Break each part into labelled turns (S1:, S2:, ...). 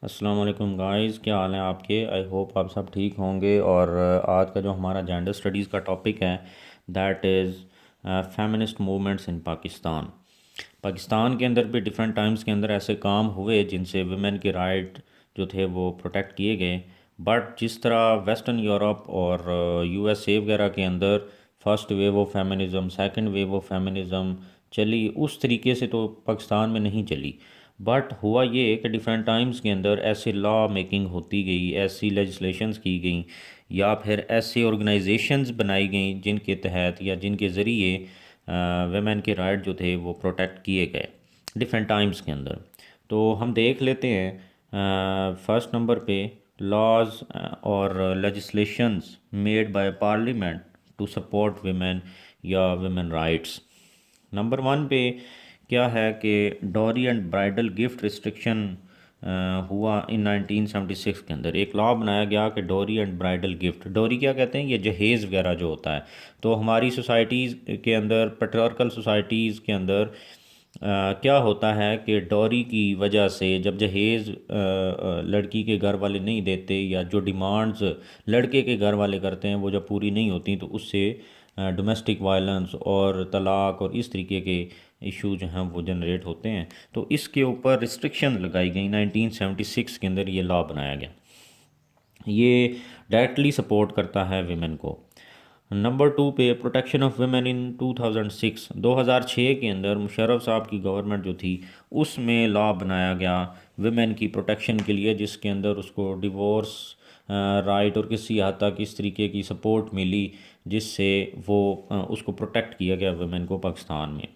S1: अस्सलाम वालेकुम गाइस, क्या हाल है आपके। आई होप आप सब ठीक होंगे। और आज का जो हमारा जेंडर स्टडीज़ का टॉपिक है दैट इज़ फेमिनिस्ट मूवमेंट्स इन पाकिस्तान। पाकिस्तान के अंदर भी डिफरेंट टाइम्स के अंदर ऐसे काम हुए जिनसे वुमेन के राइट जो थे वो प्रोटेक्ट किए गए। बट जिस तरह वेस्टर्न यूरोप और यूएसए वगैरह के अंदर first wave of feminism, second wave of feminism चली, उस तरीके से तो पाकिस्तान में नहीं चली। बट हुआ ये कि डिफरेंट टाइम्स के अंदर ऐसे लॉ मेकिंग होती गई, ऐसी लेजिस्लेशंस की गई या फिर ऐसे ऑर्गेनाइजेशंस बनाई गई जिनके तहत या जिनके ज़रिए वेमेन के राइट जो थे वो प्रोटेक्ट किए गए डिफरेंट टाइम्स के अंदर। तो हम देख लेते हैं फर्स्ट नंबर पे लॉज और legislations made by parliament to support women या वेमेन राइट्स। नंबर वन पे क्या है कि dowry and bridal gift restriction हुआ इन 1976 के अंदर। एक लॉ बनाया गया कि dowry and bridal gift, dowry क्या कहते हैं, ये जहेज़ वगैरह जो होता है। तो हमारी सोसाइटीज़ के अंदर, पेट्रियार्कल सोसाइटीज़ के अंदर क्या होता है कि डॉरी की वजह से जब जहेज़ लड़की के घर वाले नहीं देते या जो डिमांड्स लड़के के घर वाले करते हैं वो जब पूरी नहीं होती तो उससे डोमेस्टिक वायलेंस और तलाक और इस तरीके के इशू जो हैं वो जनरेट होते हैं। तो इसके ऊपर रिस्ट्रिक्शन लगाई गई, 1976 के अंदर ये लॉ बनाया गया। ये डायरेक्टली सपोर्ट करता है विमेन को। नंबर टू पे प्रोटेक्शन ऑफ वुमेन इन 2006, 2006 के अंदर मुशर्रफ साहब की गवर्नमेंट जो थी उसमें लॉ बनाया गया वुमेन की प्रोटेक्शन के लिए, जिसके अंदर उसको डिवोर्स राइट और किसी हद तक इस तरीके की सपोर्ट मिली जिससे वो उसको प्रोटेक्ट किया गया वुमेन को पाकिस्तान में।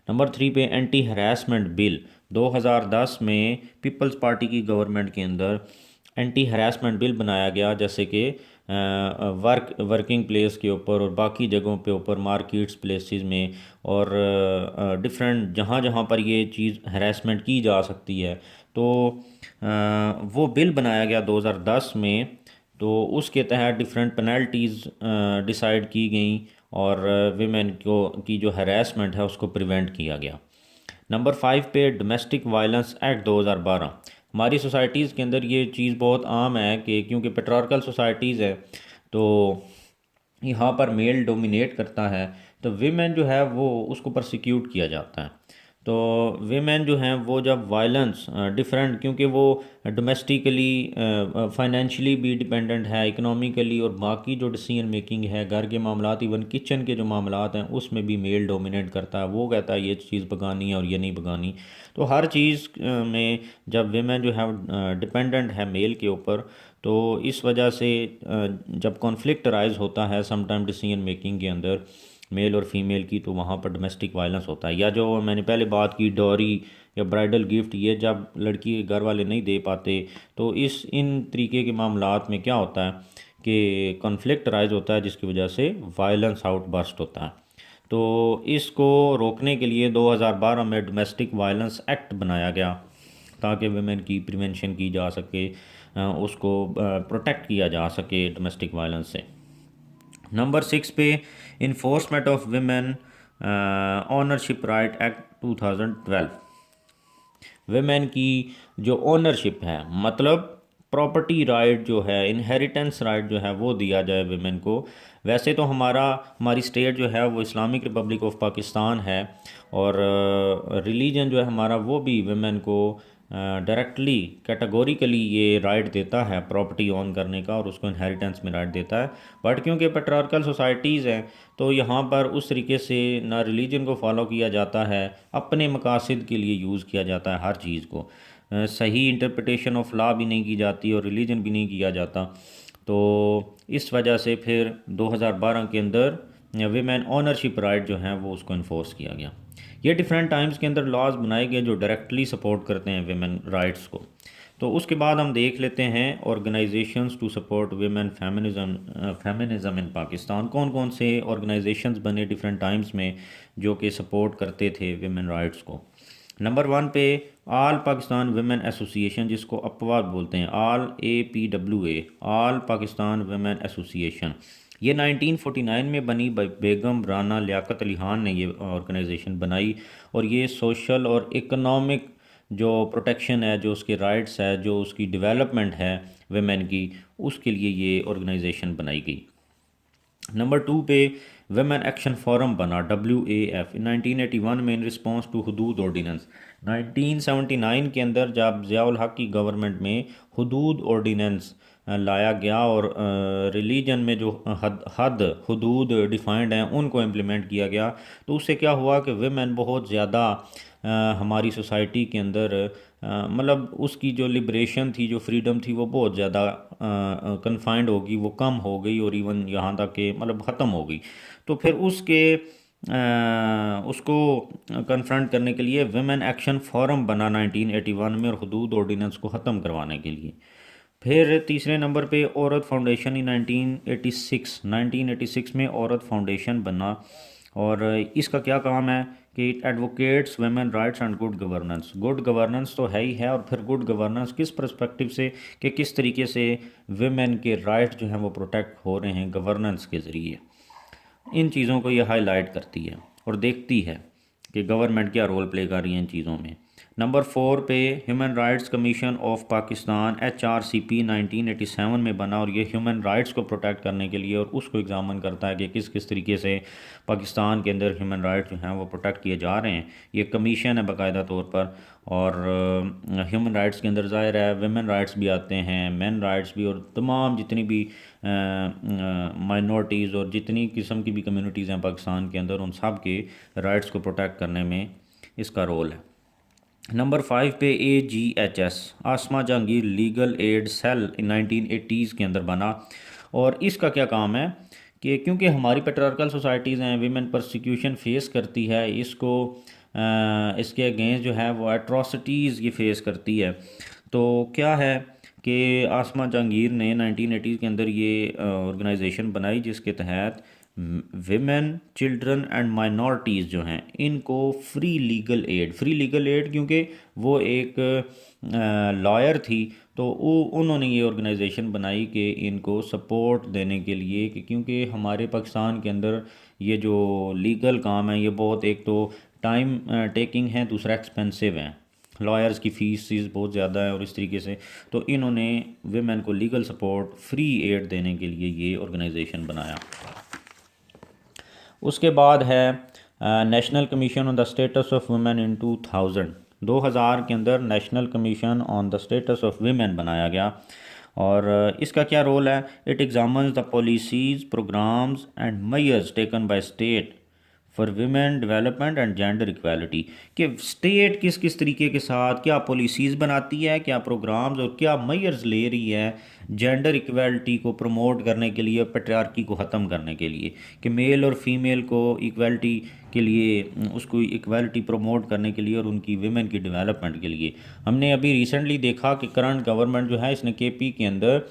S1: नंबर थ्री पे एंटी हरासमेंट बिल 2010 में पीपल्स पार्टी की गवर्नमेंट के अंदर एंटी हरासमेंट बिल बनाया गया, जैसे कि वर्किंग प्लेस के ऊपर और बाकी जगहों पे ऊपर, मार्केट्स प्लेसेस में और डिफरेंट जहाँ जहाँ पर ये चीज़ हरासमेंट की जा सकती है। तो वो बिल बनाया गया 2010 में। तो उसके तहत डिफरेंट पेनल्टीज़ डिसाइड की गई और विमेन को की जो हरासमेंट है उसको प्रिवेंट किया गया। नंबर फाइव पे डोमेस्टिक वायलेंस एक्ट 2012। हमारी सोसाइटीज़ के अंदर ये चीज़ बहुत आम है कि क्योंकि पेट्रियार्कल सोसाइटीज़ है तो यहाँ पर मेल डोमिनेट करता है, तो वीमेन जो है वो उसको परसिक्यूट किया जाता है। तो वीमेन जो हैं वो जब वायलेंस डिफरेंट, क्योंकि वो डोमेस्टिकली फाइनेंशियली भी डिपेंडेंट है, इकोनॉमिकली और बाकी जो डिसीजन मेकिंग है घर के मामलात, इवन किचन के जो मामलात हैं उसमें भी मेल डोमिनेट करता है। वो कहता है ये चीज़ बगानी है और ये नहीं बगानी। तो हर चीज़ में जब वीमेन जो है डिपेंडेंट है मेल के ऊपर, तो इस वजह से जब कॉन्फ्लिक्ट राइज होता है समटाइम डिसीजन मेकिंग के अंदर मेल और फीमेल की, तो वहाँ पर डोमेस्टिक वायलेंस होता है। या जो मैंने पहले बात की डॉरी या ब्राइडल गिफ्ट, ये जब लड़की के घर वाले नहीं दे पाते तो इन तरीके के मामलात में क्या होता है कि कॉन्फ्लिक्ट राइज होता है जिसकी वजह से वायलेंस आउटबर्स्ट होता है। तो इसको रोकने के लिए 2012 में डोमेस्टिक वायलेंस एक्ट बनाया गया ताकि वुमेन की प्रिवेंशन की जा सके, उसको प्रोटेक्ट किया जा सके डोमेस्टिक वायलेंस से। नंबर सिक्स पे enforcement of women ownership right act 2012। Women की जो ओनरशिप है, मतलब प्रॉपर्टी राइट जो है, इनहेरिटेंस राइट जो है वो दिया जाए वुमेन को। वैसे तो हमारी स्टेट जो है वो इस्लामिक रिपब्लिक ऑफ पाकिस्तान है और रिलीजन जो है हमारा वो भी वुमेन को डायरेक्टली कैटेगोरिकली ये राइट देता है प्रॉपर्टी ओन करने का और उसको इनहेरिटेंस में राइट देता है। बट क्योंकि पेट्रियार्कल सोसाइटीज़ हैं तो यहाँ पर उस तरीके से ना रिलीजन को फॉलो किया जाता है, अपने मकासद के लिए यूज़ किया जाता है हर चीज़ को। सही इंटरप्रिटेशन ऑफ लॉ भी नहीं की जाती और रिलीजन भी नहीं किया जाता। तो इस वजह से फिर 2012 के अंदर वीमेन ओनरशिप राइट जो है वो उसको इन्फोर्स किया गया। ये डिफरेंट टाइम्स के अंदर लॉज बनाए गए जो डायरेक्टली सपोर्ट करते हैं वीमेन राइट्स को। तो उसके बाद हम देख लेते हैं organisations to support women feminism in Pakistan. कौन कौन से ऑर्गेनाइजेशंस बने डिफरेंट टाइम्स में जो कि सपोर्ट करते थे वीमेन राइट्स को। नंबर वन पे आल पाकिस्तान वुमेन एसोसिएशन, जिसको अपवाद बोलते हैं, APWA, आल पाकिस्तान वुमेन एसोसिएशन। ये 1949 में बनी, बेगम राना लियाकत अली खान ने ये ऑर्गेनाइजेशन बनाई और ये सोशल और इकोनॉमिक जो प्रोटेक्शन है, जो उसके राइट्स है, जो उसकी डेवलपमेंट है वेमेन की, उसके लिए ये ऑर्गेनाइजेशन बनाई गई। नंबर 2 पे वेमेन एक्शन फोरम बना, WAF, 1981 में इन रिस्पॉन्स टू हुदूद ऑर्डिनेंस। 1979 के अंदर जब ज़ियाउल हक की गवर्नमेंट में हुदूद ऑर्डिनेंस लाया गया और रिलीजन में जो हद हुदूद डिफाइंड हैं उनको इम्प्लीमेंट किया गया, तो उससे क्या हुआ कि वेमेन बहुत ज़्यादा हमारी सोसाइटी के अंदर मतलब उसकी जो लिबरेशन थी, जो फ्रीडम थी, वो बहुत ज़्यादा कन्फाइंड होगी, वो कम हो गई और इवन यहाँ तक कि मतलब ख़त्म हो गई। तो फिर उसको कन्फ्रंट करने के लिए वेमेन एक्शन फोरम बना 1981 में, और हुदूद ऑर्डिनेंस को ख़त्म करवाने के लिए। फिर तीसरे नंबर पे औरत फाउंडेशन इन 1986 में औरत फाउंडेशन बना, और इसका क्या काम है कि it advocates women rights and good governance. Good governance तो है ही है, और फिर गुड गवर्नेंस किस पर्सपेक्टिव से, कि किस तरीके से वेमेन के राइट्स जो हैं वो प्रोटेक्ट हो रहे हैं गवर्नेंस के ज़रिए। इन चीज़ों को ये हाईलाइट करती है और देखती है कि गवर्नमेंट क्या रोल प्ले कर रही है इन चीज़ों में। नंबर 4 पे human rights commission of Pakistan, HRCP 1987 में बना, और ये ह्यूमन राइट्स को प्रोटेक्ट करने के लिए और उसको एग्जामिन करता है कि किस किस तरीके से पाकिस्तान के अंदर ह्यूमन राइट्स जो हैं वो प्रोटेक्ट किए जा रहे हैं। ये कमीशन है बाकायदा तौर पर, और ह्यूमन राइट्स के अंदर ज़ाहिर है वेमेन राइट्स भी आते हैं, मैन राइट्स भी, और तमाम जितनी भी माइनॉरिटीज़ और जितनी किस्म की भी कम्युनिटीज़ हैं पाकिस्तान के अंदर, उन सब के राइट्स को प्रोटेक्ट करने में इसका रोल है। नंबर 5 पे AGHS, Asma Jahangir legal aid cell, 1980s के अंदर बना, और इसका क्या काम है कि क्योंकि हमारी पेट्रियार्कल सोसाइटीज़ हैं, वीमेन परसिक्यूशन फेस करती है, इसके अगेंस्ट जो है वो एट्रॉसिटीज़ ये फेस करती है। तो क्या है कि आसमा जहांगीर ने 1980 के अंदर ये ऑर्गेनाइजेशन बनाई, जिसके तहत विमेन, चिल्ड्रन एंड माइनॉरिटीज़ जो हैं इनको फ्री लीगल एड, क्योंकि वो एक लॉयर थी, तो उन्होंने ये ऑर्गेनाइजेशन बनाई कि इनको सपोर्ट देने के लिए, कि क्योंकि हमारे पाकिस्तान के अंदर ये जो लीगल काम है ये बहुत, एक तो टाइम टेकिंग है, दूसरा एक्सपेंसिव है, लॉयर्स की फ़ीस बहुत ज़्यादा है, और इस तरीके से तो इन्होंने वेमेन को लीगल सपोर्ट, फ्री एड देने के लिए ये ऑर्गेनाइजेशन बनाया। उसके बाद है national commission on the status of women in 2000 के अंदर national commission on the status of women बनाया गया, और इसका क्या रोल है, it examines the policies, programmes and measures taken by state for women development and gender equality, कि state किस किस तरीके के साथ क्या पॉलिसीज़ बनाती है, क्या प्रोग्राम्स और क्या मेजर्स ले रही है जेंडर इक्वालिटी को प्रमोट करने के लिए, पैट्रियार्की को ख़त्म करने के लिए, कि मेल और फीमेल को इक्वालिटी के लिए, उसको इक्वालिटी प्रमोट करने के लिए और उनकी वीमेन की डेवलपमेंट के लिए। हमने अभी रिसेंटली देखा कि करंट गवर्नमेंट जो है इसने KP के अंदर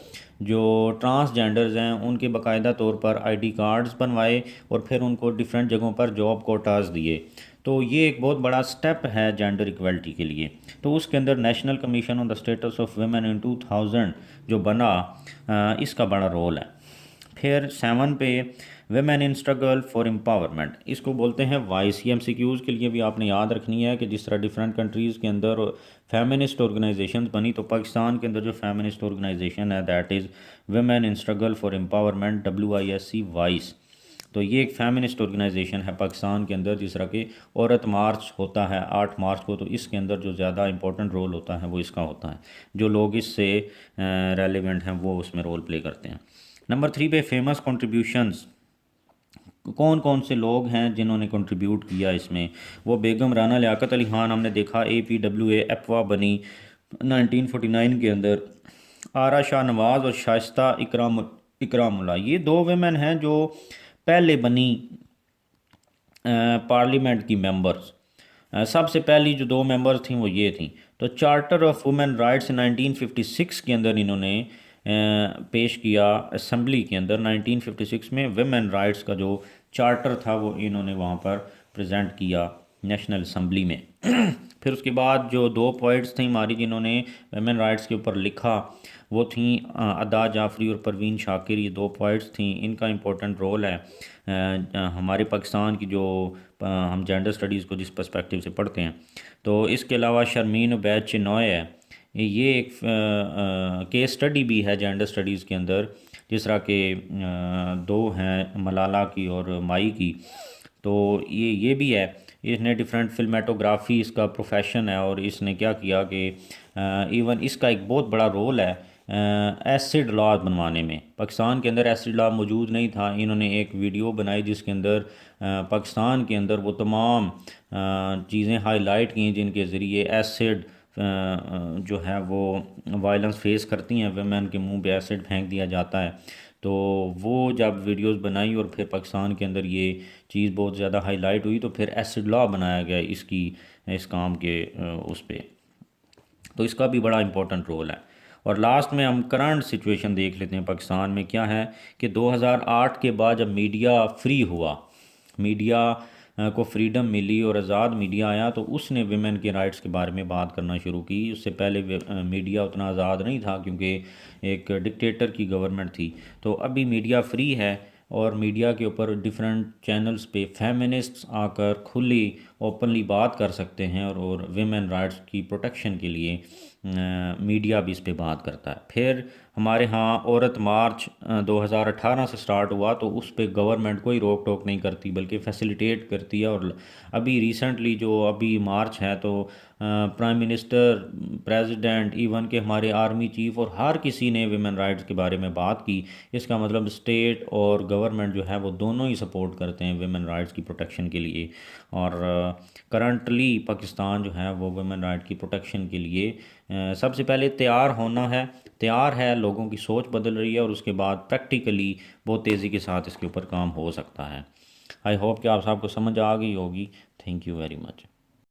S1: जो ट्रांसजेंडर्स हैं उनके बाकायदा तौर पर ID कार्ड्स बनवाए, और फिर उनको डिफरेंट जगहों पर जॉब कोटास दिए। तो ये एक बहुत बड़ा स्टेप है जेंडर इक्वलिटी के लिए। तो उसके अंदर national commission on the status of women in 2000 जो बना, इसका बड़ा रोल है। फिर 7 पे women in struggle for empowerment, इसको बोलते हैं वाइस। ये MCQs के लिए भी आपने याद रखनी है कि जिस तरह डिफरेंट कंट्रीज़ के अंदर फेमिनिस्ट ऑर्गेनाइजेशन बनी, तो पाकिस्तान के अंदर जो फेमिनिस्ट ऑर्गेनाइजेशन है that is women in struggle for empowerment, WISC vice. तो ये एक फेमिनिस्ट ऑर्गेनाइजेशन है पाकिस्तान के अंदर। जिस तरह के औरत मार्च होता है 8 मार्च को, तो इसके अंदर जो ज़्यादा इंपॉर्टेंट रोल होता है वो इसका होता है, जो लोग इससे रेलिवेंट हैं वो उसमें रोल प्ले करते हैं। नंबर 3 पे फेमस कंट्रीब्यूशंस, कौन कौन से लोग हैं जिन्होंने कंट्रीब्यूट किया इसमें, वो बेगम राना लियाकत अली खान, हमने देखा APWA एफवा बनी 1949 के अंदर। आरा शाह नवाज़ और शाइस्ता इकरामुल्ला, ये 2 वेमेन हैं जो पहले बनी पार्लियामेंट की मेंबर्स। सबसे पहली जो 2 मेंबर्स थी वो ये थी। तो चार्टर ऑफ वुमेन राइट्स 1956 के अंदर इन्होंने पेश किया असम्बली के अंदर। 1956 में वुमेन राइट्स का जो चार्टर था वो इन्होंने वहाँ पर प्रेजेंट किया नेशनल असम्बली में। फिर उसके बाद जो दो पोइट्स थी हमारी जिन्होंने वेमेन राइट्स के ऊपर लिखा वो थी अदा जाफरी और परवीन शाकिर। ये दो पोइट्स थी, इनका इम्पोर्टेंट रोल है हमारे पाकिस्तान की जो हम जेंडर स्टडीज़ को जिस पर्सपेक्टिव से पढ़ते हैं। तो इसके अलावा शर्मीन उबैद चिनॉय है, ये एक केस स्टडी भी है जेंडर स्टडीज़ के अंदर, जिस तरह के दो हैं मलाला की और माई की। तो ये भी है, इसने डिफरेंट फिल्मेटोग्राफी इसका प्रोफेशन है और इसने क्या किया कि इवन इसका एक बहुत बड़ा रोल है एसिड लॉ बनवाने में। पाकिस्तान के अंदर एसिड लॉ मौजूद नहीं था, इन्होंने एक वीडियो बनाई जिसके अंदर पाकिस्तान के अंदर वो तमाम चीज़ें हाईलाइट की जिनके ज़रिए एसिड जो है वो वायलेंस फेस करती हैं, वेमेन के मुंह पे एसिड फेंक दिया जाता है। तो वो जब वीडियोस बनाई और फिर पाकिस्तान के अंदर ये चीज़ बहुत ज़्यादा हाईलाइट हुई तो फिर एसिड लॉ बनाया गया इस काम के उस पे। तो इसका भी बड़ा इंपॉर्टेंट रोल है। और लास्ट में हम करंट सिचुएशन देख लेते हैं पाकिस्तान में क्या है कि 2008 के बाद जब मीडिया फ्री हुआ, मीडिया को फ्रीडम मिली और आज़ाद मीडिया आया तो उसने विमेन के राइट्स के बारे में बात करना शुरू की। उससे पहले मीडिया उतना आज़ाद नहीं था क्योंकि एक डिक्टेटर की गवर्नमेंट थी। तो अभी मीडिया फ्री है और मीडिया के ऊपर डिफरेंट चैनल्स पे फेमिनिस्ट्स आकर खुली ओपनली बात कर सकते हैं और विमेन राइट्स की प्रोटेक्शन के लिए मीडिया भी इस पे बात करता है। फिर हमारे यहाँ औरत मार्च 2018 से स्टार्ट हुआ तो उस पे गवर्नमेंट कोई रोक टोक नहीं करती बल्कि फैसिलिटेट करती है। और अभी रिसेंटली जो अभी मार्च है तो प्राइम मिनिस्टर, प्रेसिडेंट, इवन के हमारे आर्मी चीफ और हर किसी ने विमेन राइट्स के बारे में बात की। इसका मतलब स्टेट और गवर्नमेंट जो है वो दोनों ही सपोर्ट करते हैं विमेन राइट्स की प्रोटेक्शन के लिए। और करंटली पाकिस्तान जो है वो वुमेन राइट की प्रोटेक्शन के लिए सबसे पहले तैयार है, लोगों की सोच बदल रही है और उसके बाद प्रैक्टिकली बहुत तेज़ी के साथ इसके ऊपर काम हो सकता है। आई होप कि आप सबको समझ आ गई होगी। Thank you very much.